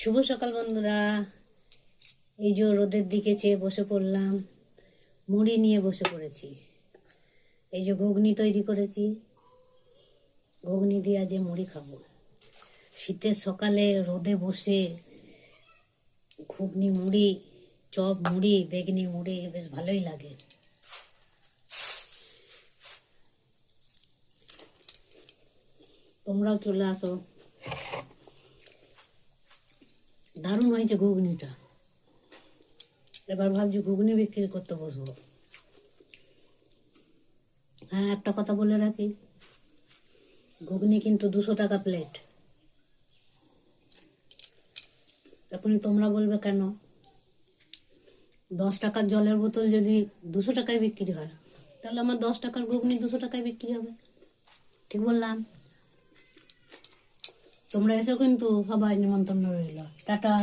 শুভ সকাল বন্ধুরা। এই যে রোদের দিকে চেয়ে বসে পড়লাম, মুড়ি নিয়ে বসে পড়েছি। এই যে ঘুগনি তৈরি করেছি, ঘুগনি দিয়ে আজ মুড়ি খাবো। শীতের সকালে রোদে বসে ঘুগনি মুড়ি, চপ মুড়ি, বেগনি মুড়ি বেশ ভালোই লাগে। তোমরাও চলে আসো। দারুণ হয়েছে ঘুগনিটা। এবার ভাবছি ঘুগনি বিক্রি করতে বসবো। হ্যাঁ, একটা কথা বলে রাখি, ঘুগনি কিন্তু 200 টাকা প্লেট। এখনই তোমরা বলবে কেন, 10 টাকার জলের বোতল যদি 200 টাকায় বিক্রি হয়, তাহলে আমার 10 টাকার ঘুগনি 200 টাকায় বিক্রি হবে। ঠিক বললাম? তোমরা এসেও কিন্তু সবাই নিমন্ত্রণ রইল। টাটা।